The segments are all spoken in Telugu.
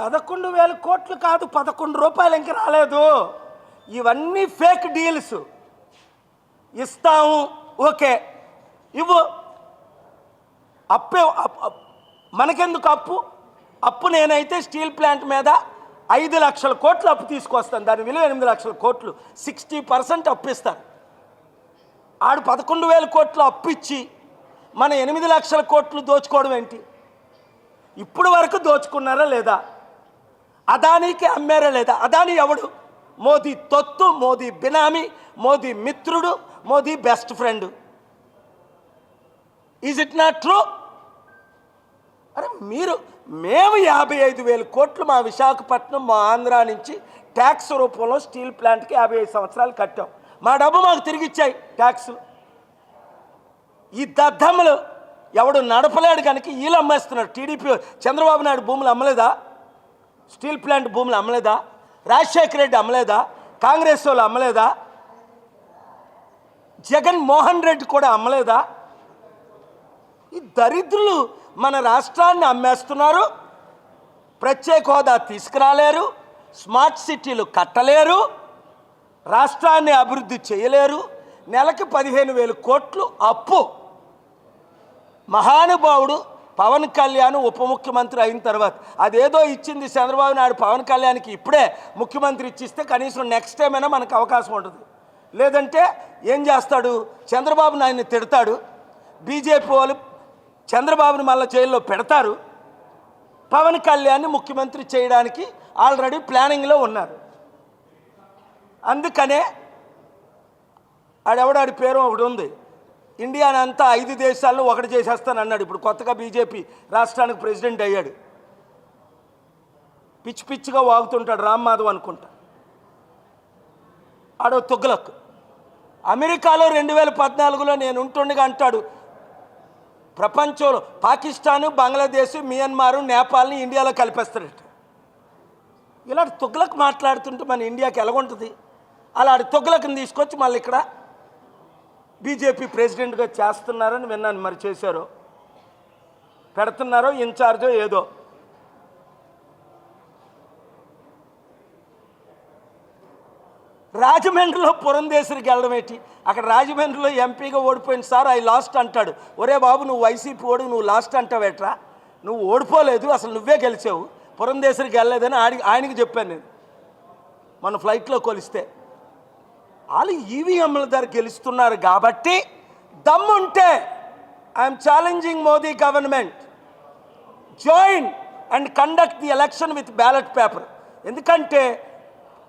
11,000 కోట్లు కాదు, 11 రూపాయలు ఇంక రాలేదు. ఇవన్నీ ఫేక్ డీల్స్. ఇస్తాము, ఓకే, ఇవ్వు. అప్పే మనకెందుకు అప్పు? అప్పు నేనైతే స్టీల్ ప్లాంట్ మీద 5 లక్షల కోట్లు అప్పు తీసుకొస్తాను. దాని విలువ 8 లక్షల కోట్లు. 60% అప్పు ఇస్తాను. ఆడు 11,000 కోట్లు అప్పు ఇచ్చి మన 8 లక్షల కోట్లు దోచుకోవడం ఏంటి? ఇప్పుడు వరకు దోచుకున్నారా లేదా? అదానీకి అమ్మారా లేదా? అదానీ ఎవడు? మోదీ తొత్తు, మోదీ బినామీ, మోదీ మిత్రుడు, Modi best friend. Is it not true? అరే మేము 55,000 కోట్లు మా విశాఖపట్నం, మా ఆంధ్ర నుంచి ట్యాక్స్ రూపంలో స్టీల్ ప్లాంట్కి 55 సంవత్సరాలు కట్టాం. మా డబ్బు మాకు తిరిగి ఇచ్చాయి ట్యాక్స్. ఈ దద్దమ్మలు ఎవడు నడపలేడు కనుక వీళ్ళు అమ్మేస్తున్నారు. టీడీపీ చంద్రబాబు నాయుడు భూములు అమ్మలేదా? స్టీల్ ప్లాంట్ భూములు అమ్మలేదా? రాజశేఖర రెడ్డి అమ్మలేదా? కాంగ్రెస్ వాళ్ళు అమ్మలేదా? జగన్మోహన్ రెడ్డి కూడా అమ్మలేదా? ఈ దరిద్రులు మన రాష్ట్రాన్ని అమ్మేస్తున్నారు. ప్రత్యేక హోదా తీసుకురాలేరు, స్మార్ట్ సిటీలు కట్టలేరు, రాష్ట్రాన్ని అభివృద్ధి చేయలేరు. నెలకి 15,000 కోట్లు అప్పు. మహానుభావుడు పవన్ కళ్యాణ్ ఉప ముఖ్యమంత్రి అయిన తర్వాత అదేదో ఇచ్చింది చంద్రబాబు నాయుడు పవన్ కళ్యాణ్కి ఇప్పుడే ముఖ్యమంత్రి ఇచ్చిస్తే కనీసం నెక్స్ట్ టైం అయినా మనకు అవకాశం ఉంటుంది. లేదంటే ఏం చేస్తాడు? చంద్రబాబు నాయుడిని తిడతాడు. బీజేపీ వాళ్ళు చంద్రబాబుని మళ్ళీ జైల్లో పెడతారు. పవన్ కళ్యాణ్ని ముఖ్యమంత్రి చేయడానికి ఆల్రెడీ ప్లానింగ్లో ఉన్నారు. అందుకనే ఆడి పేరు ఒకటి ఉంది, ఇండియాని అంతా 5 దేశాలను ఒకటి చేసేస్తాను అన్నాడు. ఇప్పుడు కొత్తగా బీజేపీ రాష్ట్రానికి ప్రెసిడెంట్ అయ్యాడు. పిచ్చి పిచ్చిగా వాగుతుంటాడు, రామ్ మాధవ్ అనుకుంటా. ఆడో తుగ్లక్. అమెరికాలో 2014లో నేను ఉంటుండగా అంటాడు, ప్రపంచంలో పాకిస్తాను, బంగ్లాదేశ్, మియన్మార్, నేపాల్ని ఇండియాలో కలిపేస్తాడట. ఇలాంటి తుగ్లక్ మాట్లాడుతుంటే మన ఇండియాకి ఎలాగుంటుంది? అలాంటి తుగ్లక్ని తీసుకొచ్చి మళ్ళీ ఇక్కడ బీజేపీ ప్రెసిడెంట్గా చేస్తున్నారని విన్నాను. మరి చేశారో, పెడుతున్నారో, ఇన్ఛార్జో ఏదో. రాజమండ్రిలో పురంధేశ్వరికి వెళ్ళడం ఏంటి? అక్కడ రాజమండ్రిలో ఎంపీగా ఓడిపోయింది సార్, ఐ లాస్ట్ అంటాడు. ఒరే బాబు, నువ్వు వైసీపీ ఓడు, నువ్వు లాస్ట్ అంటావేట్రా? నువ్వు ఓడిపోలేదు, అసలు నువ్వే గెలిచావు. పురంధేశ్వరికి వెళ్ళలేదని ఆయనకి చెప్పాను నేను మన ఫ్లైట్లో కొలిస్తే. వాళ్ళు ఈవీఎంల ద్వారా గెలుస్తున్నారు కాబట్టి దమ్ముంటే I'm challenging Modi government, join and conduct the election with ballot paper. ఎందుకంటే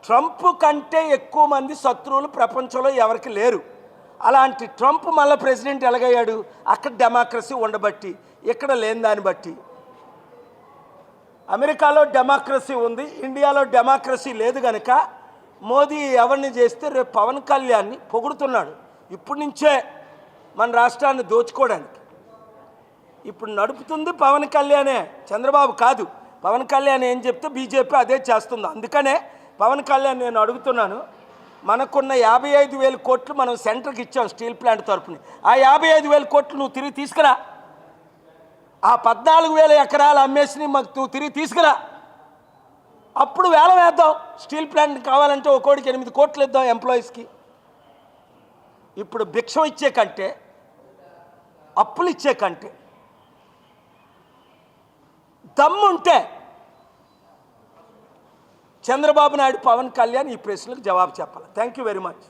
ట్రంప్ కంటే ఎక్కువ మంది శత్రువులు ప్రపంచంలో ఎవరికి లేరు. అలాంటి ట్రంప్ మళ్ళీ ప్రెసిడెంట్ ఎలాగయ్యాడు? అక్కడ డెమోక్రసీ ఉండబట్టి, ఇక్కడ లేని దాన్ని బట్టి. అమెరికాలో డెమోక్రసీ ఉంది, ఇండియాలో డెమోక్రసీ లేదు కనుక మోదీ ఎవరిని చేస్తే రేపు పవన్ కళ్యాణ్ని పొగుడుతున్నాడు. ఇప్పటి నుంచే మన రాష్ట్రాన్ని దోచుకోవడానికి. ఇప్పుడు నడుపుతుంది పవన్ కళ్యాణే, చంద్రబాబు కాదు. పవన్ కళ్యాణ్ ఏం చెప్తే బీజేపీ అదే చేస్తుంది. అందుకనే పవన్ కళ్యాణ్ నేను అడుగుతున్నాను, మనకున్న 55,000 కోట్లు మనం సెంటర్కి ఇచ్చాం స్టీల్ ప్లాంట్ తరఫున. ఆ 55,000 కోట్లు నువ్వు తిరిగి తీసుకురా. ఆ 14,000 ఎకరాలు అమ్మేసి మాకు నువ్వు తిరిగి తీసుకురా. అప్పుడు వేలం వేద్దాం. స్టీల్ ప్లాంట్ కావాలంటే ఒక్కోడికి 8 కోట్లు ఇద్దాం ఎంప్లాయీస్కి. ఇప్పుడు భిక్షం ఇచ్చే కంటే, అప్పులు ఇచ్చే కంటే దమ్ముంటే చంద్రబాబు నాయుడు, పవన్ కళ్యాణ్ ఈ ప్రశ్నలకు జవాబు చెప్పాలి. Thank you very much.